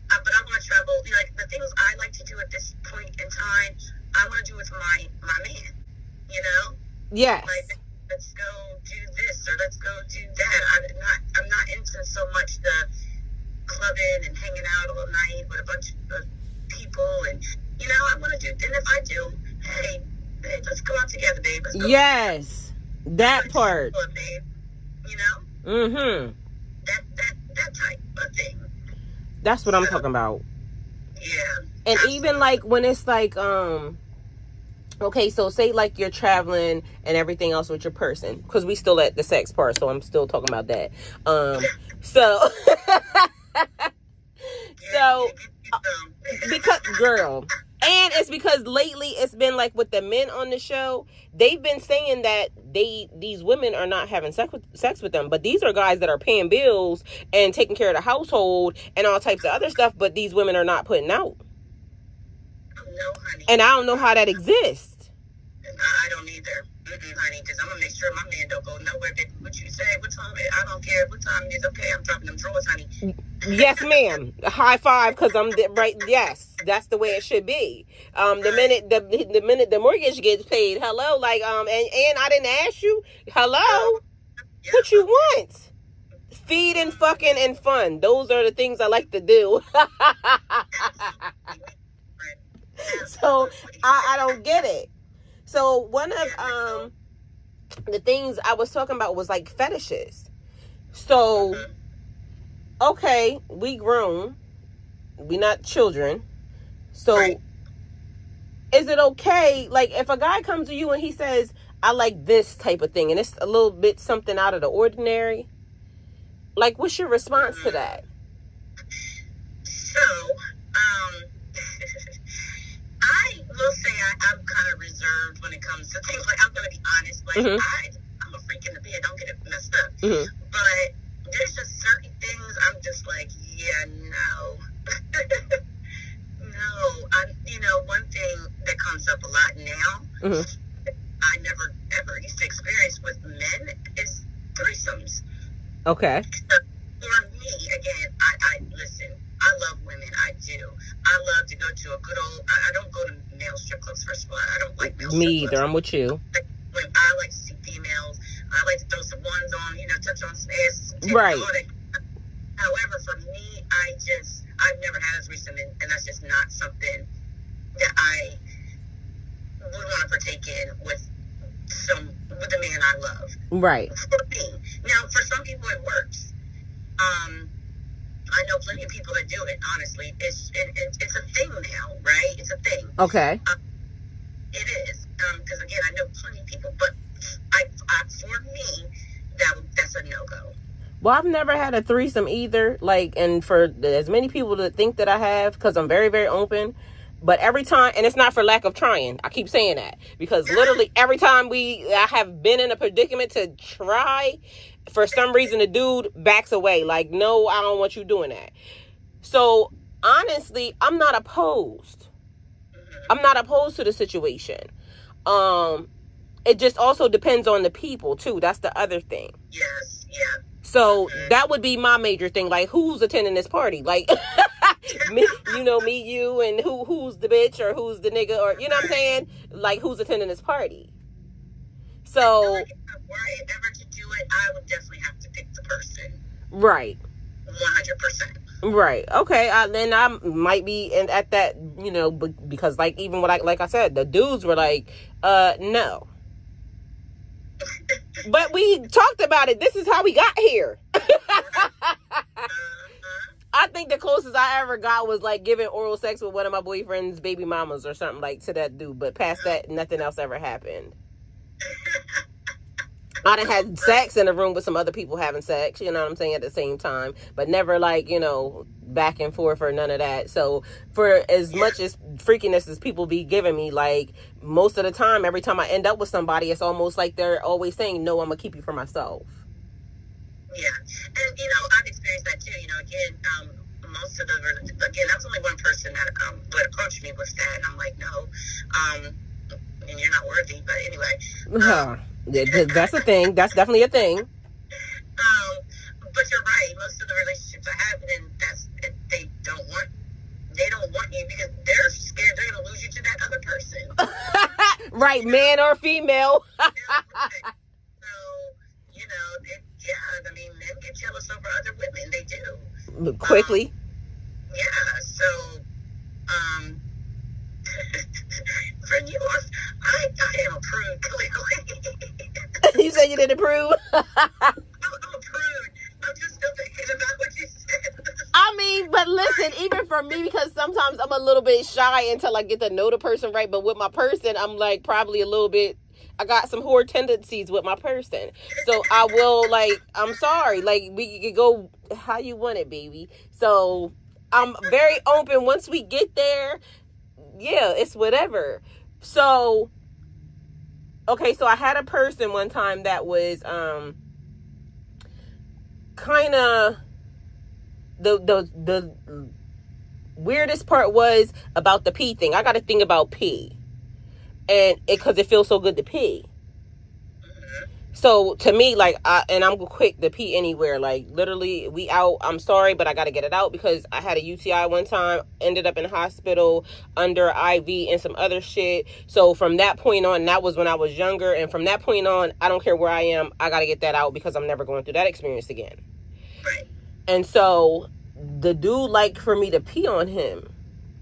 but I want to travel. The things I like to do at this point in time, I want to do with my man. Yes. Let's go do this or let's go do that. I'm not into so much the clubbing and hanging out all night with a bunch of people, and I want to do. And if I do, hey, babe, let's go out together, babe. Let's go. Yes, that part. Babe, that type of thing. That's what I'm talking about. Yeah. And even when it's okay, so say you're traveling and everything else with your person, because we still at the sex part, so I'm still talking about that. So because girl. And it's because lately it's been with the men on the show, they've been saying that these women are not having sex with them, but these are guys that are paying bills and taking care of the household and all types of other stuff, but these women are not putting out. No, honey. And I don't know how that exists. I don't either, honey, because I'm gonna make sure my man don't go nowhere. What you say? What time? I don't care what time it is. Okay, I'm dropping them drawers, honey. Yes, ma'am. High five, because I'm right. Yes, that's the way it should be. The minute the mortgage gets paid, hello, and I didn't ask you. Hello, Yeah. What you want? Feeding, fucking, and fun. Those are the things I like to do. So I don't get it. So one of the things I was talking about was fetishes. So okay, we grown, we not children. So right. Is it okay, if a guy comes to you and he says, I like this type of thing, and it's a little bit something out of the ordinary, what's your response to that? So I will say I'm kind of reserved when it comes to things. I'm going to be honest. I'm a freak in the bed. Don't get it messed up. But there's just certain things I'm just no. No. One thing that comes up a lot now, I never ever used to experience with men, is threesomes. Okay. For me, again, I listen. I love women. I do. I love to go to a good old. I don't go to male strip clubs. First of all, I don't like male strip clubs. Me either. I'm with you. I like to see females. I like to throw some ones on. Touch on some ass, Right. However, for me, I've never had a threesome, and that's just not something that I would want to partake in with a man I love. Right. For me. Now, for some people, it works. I know plenty of people that do it, honestly. It's a thing now, right? It's a thing. Okay. It is. Because, again, I know plenty of people, but for me, that's a no-go. Well, I've never had a threesome either. Like, and for as many people that think that I have, because I'm very, very open. But every time, and it's not for lack of trying. I keep saying that. Because literally every time I have been in a predicament to try, for some reason the dude backs away. Like, no, I don't want you doing that. So, honestly, I'm not opposed. I'm not opposed to the situation. It just also depends on the people, too. That's the other thing. Yes, yeah. So, that would be my major thing. Like, who's attending this party? Like, me, you, and who's the bitch or who's the nigga, or, you know what I'm saying? Like, who's attending this party? So, if I were ever to do it, I would definitely have to pick the person. Right. 100%. Right. Okay. Then I might be at that, because like even like I said, the dudes were like, no. But we talked about it. This is how we got here. I think the closest I ever got was like giving oral sex with one of my boyfriend's baby mamas or something like to that dude. But past that, nothing else ever happened. I done had sex in a room with some other people having sex, you know what I'm saying, at the same time. But never like, back and forth or none of that. So for as much as freakiness as people be giving me, like most of the time, every time I end up with somebody, it's almost like they're always saying, no, I'm going to keep you for myself. Yeah. And, I've experienced that too. Again, most of that's only one person that would approach me with that. And I'm like, no, and you're not worthy. But anyway. That's a thing. That's definitely a thing. But you're right. Most of the relationships I have, and they don't want you because they're scared they're going to lose you to that other person. Right, man or female. So, men get jealous over other women. They do. Quickly. Yeah. So, for you, I am a prude, clearly. You said you didn't approve? I'm a prude. I'm just still thinking about what you said. I mean, but listen, even for me, because sometimes I'm a little bit shy until I get to know the person right. But with my person, I'm like probably a little bit, I got some whore tendencies with my person. So I will I'm sorry. Like we could go how you want it, baby. So I'm very open once we get there. Yeah, it's whatever. So, okay, so I had a person one time that was kind of the weirdest part was about the pee thing. I got to think about pee, and because it feels so good to pee. So to me, I'm quick to pee anywhere. Like literally, we out. I'm sorry, but I got to get it out because I had a UTI one time. Ended up in the hospital under IV and some other shit. So from that point on, that was when I was younger. And from that point on, I don't care where I am. I got to get that out because I'm never going through that experience again. Right. And so the dude liked for me to pee on him,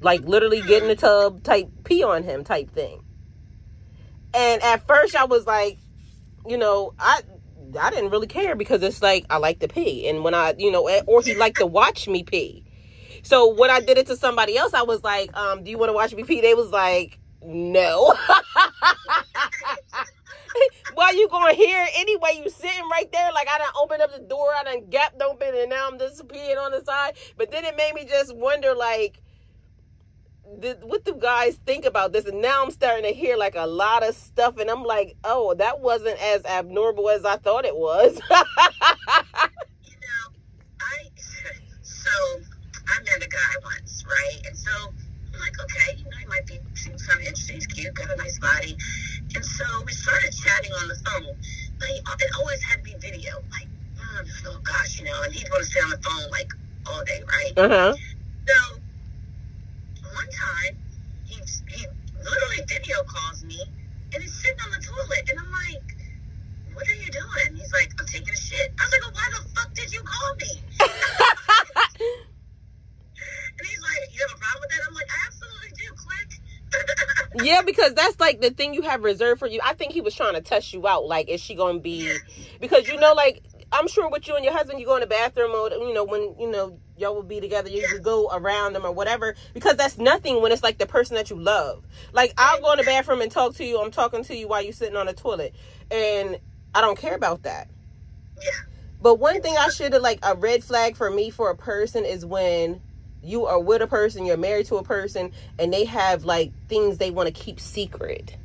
like literally get in the tub type pee on him type thing. And at first I was like, I didn't really care because it's like, I like to pee. And when or he liked to watch me pee. So when I did it to somebody else, I was like, do you want to watch me pee? They was like, no. Well, you gonna hear it anyway. You sitting right there. Like I done opened up the door. I done gapped open and now I'm just peeing on the side. But then it made me just wonder like, what do guys think about this? And now I'm starting to hear like a lot of stuff and I'm like, oh, that wasn't as abnormal as I thought it was. I met a guy once, right? And so I'm like, okay, he might be, seems kind of interesting, he's cute, got a nice body. And so we started chatting on the phone, but it always had to be video, like, oh gosh, and he'd want to stay on the phone like all day, right? So one time he literally video calls me and he's sitting on the toilet and I'm like, what are you doing? He's like, I'm taking a shit. I was like, well, why the fuck did you me. And he's like, you have a problem with that? I'm like, I absolutely do. Click. Yeah, because that's like the thing you have reserved for you. I think he was trying to test you out. Like, is she going to be... Because, you know, like, I'm sure with you and your husband, you go in the bathroom or, you know, when, you know, y'all will be together, you go around them or whatever. Because that's nothing when it's like the person that you love. Like, I'll go in the bathroom and talk to you. I'm talking to you while you're sitting on the toilet. And I don't care about that. Yeah. But one thing I should have, like, a red flag for me for a person is when you are with a person, you're married to a person, and they have, like, things they want to keep secret.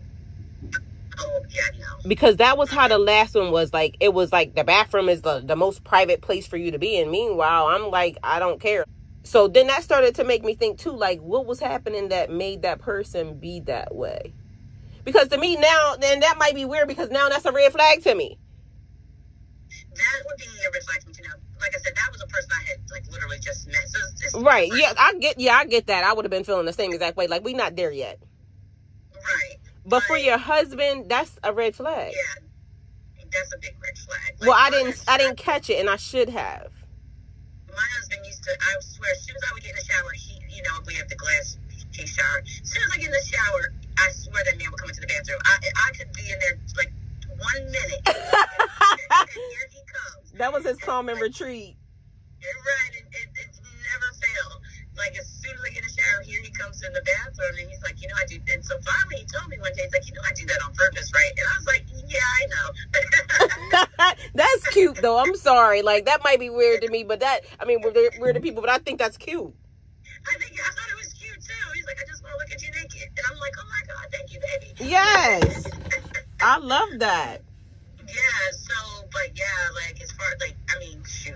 Oh, yeah, no. Because that was how the last one was. Like, it was like the bathroom is the most private place for you to be in. Meanwhile, I'm like, I don't care. So then that started to make me think, too, like, what was happening that made that person be that way? Because to me now, then that might be weird because now that's a red flag to me. That would be a red flag to me, too. Now, like I said, that was a person I had, like, literally just met. So it's right. Yeah, I get that. I would have been feeling the same exact way. Like, we not there yet. Right. But for your husband, that's a red flag. Yeah, that's a big red flag. Like, well, I didn't catch it, and I should have. My husband used to, I swear, as soon as I would get in the shower, he, you know, we have the glass case shower. As soon as I get in the shower, I swear that man would come into the bathroom. I could be in there like 1 minute, and here he comes. That was his calm and retreat. Right, it's never failed. Like, as soon as I get in the shower, here he comes in the bathroom, and he's like, you know, I do. And so finally, he told me one day, he's like, you know, I do that on purpose, right? And I was like, yeah, I know. That's cute, though. I'm sorry. Like, that might be weird to me, but that, I mean, we're weird to people, but I think that's cute. I thought it was cute, too. He's like, I just want to look at you naked. And I'm like, oh, my God, thank you, baby. Yes. I love that. Yeah, so, but yeah, like, as far, like, I mean, shoot,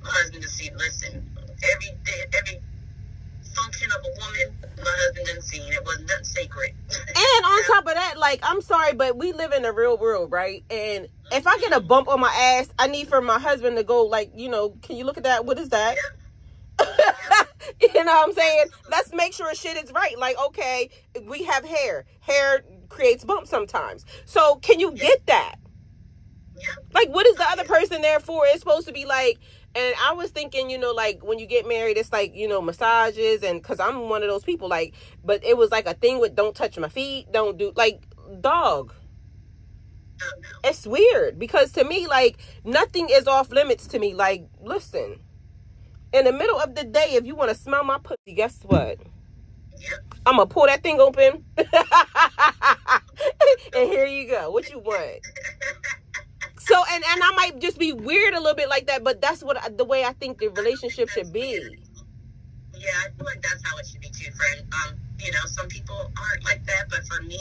my husband just said, listen, every function of a woman, my husband didn't see, and it wasn't nothing sacred. And on top of that, like, I'm sorry, but we live in the real world, right? And if I get a bump on my ass, I need for my husband to go, like, you know, can you look at that? What is that? Yeah. You know what I'm saying? Let's make sure shit is right. Like, okay, we have hair. Hair creates bumps sometimes. So can you get that? Yeah. Like, what is the other person there for? It's supposed to be like, and I was thinking, you know, like, when you get married, it's like, you know, massages, and because I'm one of those people, like, but it was like a thing with don't touch my feet, don't do, like, dog. Oh, no. It's weird, because to me, like, nothing is off limits to me. Like, listen, in the middle of the day, if you want to smell my pussy, guess what? Yeah. I'm going to pull that thing open, and here you go. What you want? So, and I might just be weird a little bit like that, but that's the way I think the relationship should be. Yeah, I feel like that's how it should be too, friend. You know, some people aren't like that, but for me,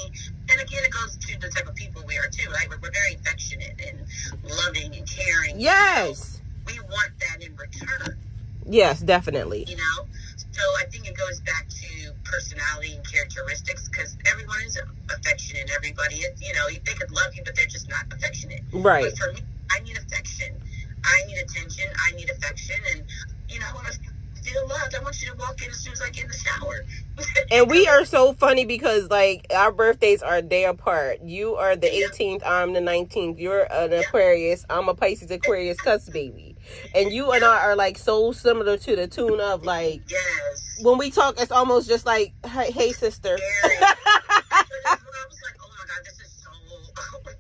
and again, it goes to the type of people we are too, right? We're very affectionate and loving and caring. Yes. So we want that in return. Yes, definitely. You know? So I think it goes back to personality and characteristics, because everyone is affectionate. Everybody is, you know, they could love you, but they're just not affectionate. Right. But for me, I need affection. I need attention. I need affection. And, you know, I want to feel loved. I want you to walk in as soon as I get in the shower. And we are so funny because, like, our birthdays are a day apart. You are the 18th, I'm the 19th. You're an Aquarius. I'm a Pisces Aquarius cuss baby. And you and I are, like, so similar to the tune of, like, yes. When we talk, it's almost just like, hey sister. I was like, oh my God, this is so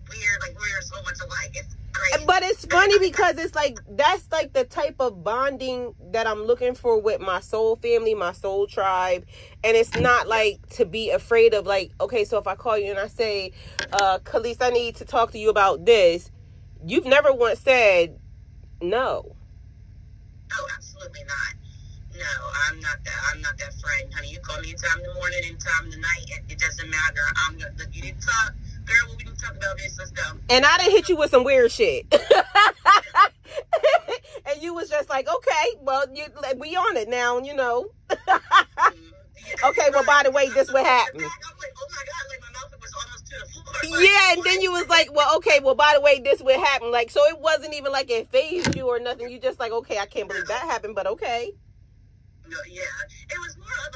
weird. Like, we're so much alike. It's crazy. But it's funny because it's like, that's like the type of bonding that I'm looking for with my soul family, my soul tribe. And it's not like to be afraid of, like, okay, so if I call you and I say, Kelis, I need to talk to you about this. You've never once said no. Oh, absolutely not. No, I'm not that friend, honey. You call me anytime in the morning, anytime in the night. It doesn't matter. I'm gonna look. You need to talk, girl. What we need to talk about this? Let's go. And I didn't hit you with some weird shit. And you was just like, okay, well, we on it now, you know. Okay, well, by the way, this what happened. I'm like, oh my God, like my mouth was almost to the floor. Yeah, and then you was like, well, okay, well, by the way, this what happened. Like, so it wasn't even like it fazed you or nothing. You just like, okay, I can't believe that happened, but okay. No, yeah, it was more of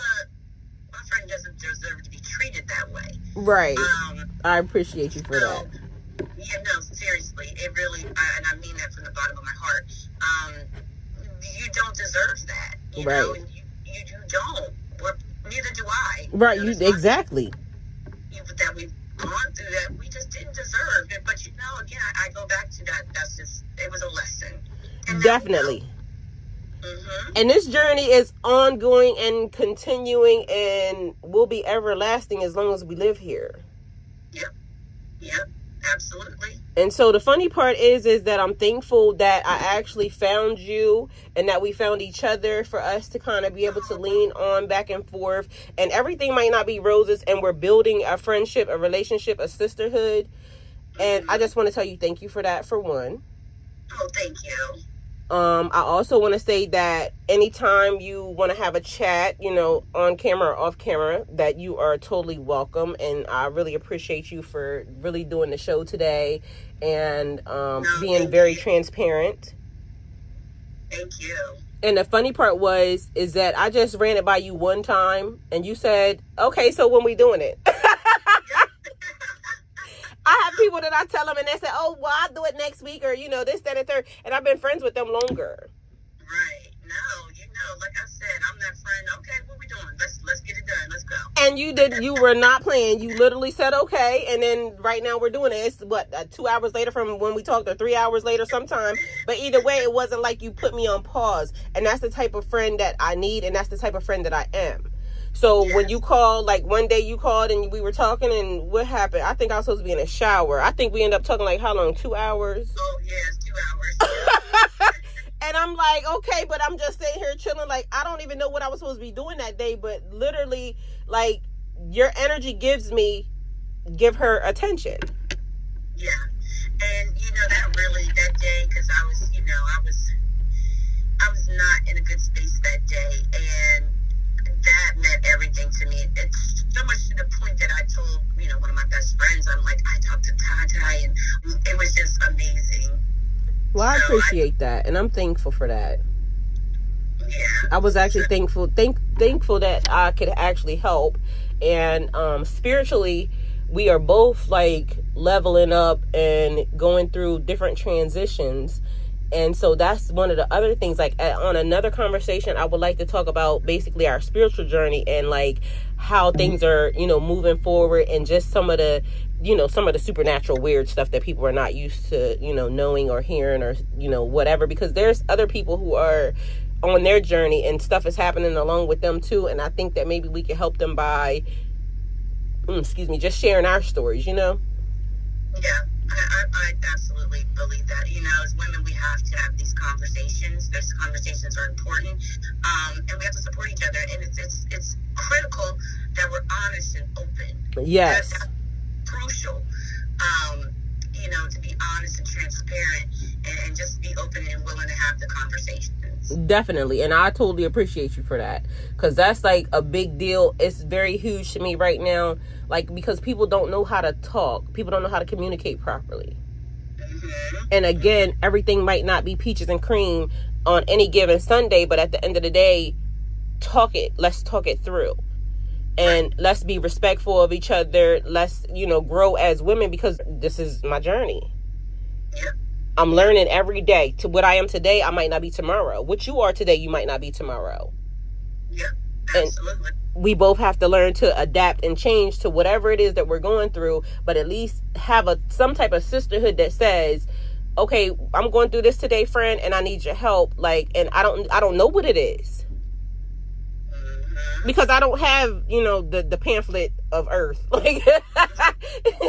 my friend doesn't deserve to be treated that way. Right. I appreciate you for that. Yeah, no, seriously, it really, and I mean that from the bottom of my heart. You right. know, you don't. Well, neither do I. Right, you know, exactly. That we've gone through that we just didn't deserve it. But, you know, again, I go back to that. That's just, it was a lesson. And definitely. And this journey is ongoing and continuing and will be everlasting as long as we live here. Yep, absolutely. And so the funny part is that I'm thankful that I actually found you and that we found each other for us to kind of be able to lean on back and forth. And everything might not be roses, and we're building a friendship, a relationship, a sisterhood. And I just want to tell you thank you for that, for one. Oh, thank you. I also want to say that anytime you want to have a chat, you know, on camera or off camera, that you are totally welcome. And I really appreciate you for really doing the show today and being very transparent. Thank you. And the funny part is that I just ran it by you one time and you said, okay, so when we doing it? I have people that I tell them and they say, oh, well, I'll do it next week, or, you know, this, that, and third. And I've been friends with them longer. Right. No, you know, like I said, I'm that friend. Okay, what we doing? Let's get it done. Let's go. And you were not playing. You literally said, okay. And then right now we're doing it. It's 2 hours later from when we talked, or 3 hours later sometime. But either way, it wasn't like you put me on pause. And that's the type of friend that I need. And that's the type of friend that I am. So when you called, like one day you called and we were talking, and what happened? I think I was supposed to be in a shower. I think we ended up talking like how long? 2 hours? Oh, yes, 2 hours. And I'm like, okay, but I'm just sitting here chilling. Like, I don't even know what I was supposed to be doing that day. But literally, like, your energy give her attention. Yeah. And, you know, that day, because I was not in a good space that day. And that meant everything to me. It's so much to the point that I told, you know, one of my best friends, I'm like, I talked to Ty, and it was just amazing. Well, I appreciate that, and I'm thankful for that. Yeah. I was actually thankful that I could actually help. And spiritually, we are both like leveling up and going through different transitions. And so that's one of the other things, like on another conversation, I would like to talk about basically our spiritual journey and like how things are, you know, moving forward, and just some of the supernatural weird stuff that people are not used to, you know, knowing or hearing, or, you know, whatever, because there's other people who are on their journey and stuff is happening along with them too. And I think that maybe we can help them by, just sharing our stories, you know? Yeah. I absolutely believe that. You know, as women, we have to have these conversations. Those conversations are important, and we have to support each other. And it's critical that we're honest and open. Yes, that's crucial. You know, to be honest and transparent, and just be open and willing to have the conversations. Definitely, and I totally appreciate you for that, because that's like a big deal. It's very huge to me right now. Like, because people don't know how to talk. People don't know how to communicate properly. Mm-hmm. And again, everything might not be peaches and cream on any given Sunday, but at the end of the day, let's talk it through. And let's be respectful of each other. Let's, you know, grow as women, because this is my journey. Yeah. I'm learning every day. To what I am today, I might not be tomorrow. What you are today, you might not be tomorrow. Yeah, absolutely. And we both have to learn to adapt and change to whatever it is that we're going through, but at least have some type of sisterhood that says, okay, I'm going through this today, friend, and I need your help. Like, and I don't know what it is, because I don't have, you know, the pamphlet of earth. Like,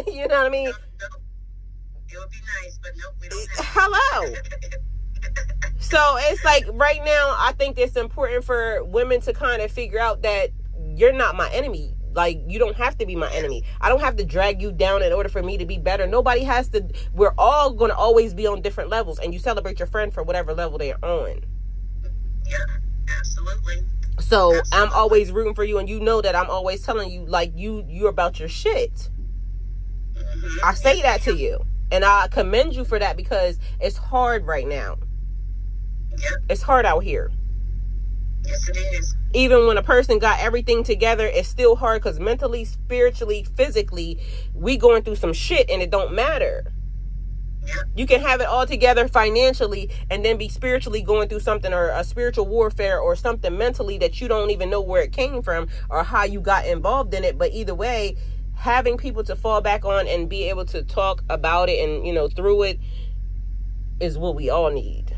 you know what I mean? It would be nice, but nope, we don't have hello. So it's like right now, I think it's important for women to kind of figure out that you're not my enemy. Like, you don't have to be my enemy. I don't have to drag you down in order for me to be better. Nobody has to. We're all going to always be on different levels, and you celebrate your friend for whatever level they're on. Yeah, absolutely. So I'm always rooting for you, and you know that I'm always telling you, like, you're about your shit. Mm-hmm. I say that to you, and I commend you for that, because it's hard right now. Yep. It's hard out here. Yes, it is. Even when a person got everything together, it's still hard, because mentally, spiritually, physically, we going through some shit, and it don't matter. You can have it all together financially and then be spiritually going through something, or a spiritual warfare or something mentally that you don't even know where it came from or how you got involved in it. But either way, having people to fall back on and be able to talk about it and, you know, through it is what we all need.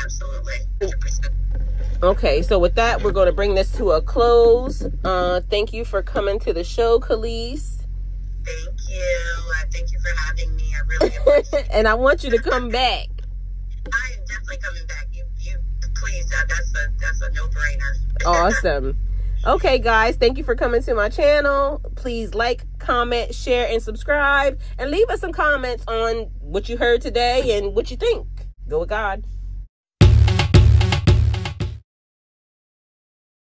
Absolutely. 100%. Okay, so with that, we're going to bring this to a close. Thank you for coming to the show, Kelis. Thank you. Thank you for having me. I really appreciate it. And I want you to come back. I am definitely coming back. You please. That's a no-brainer. Awesome. Okay, guys, thank you for coming to my channel. Please like, comment, share, and subscribe. And leave us some comments on what you heard today and what you think. Go with God.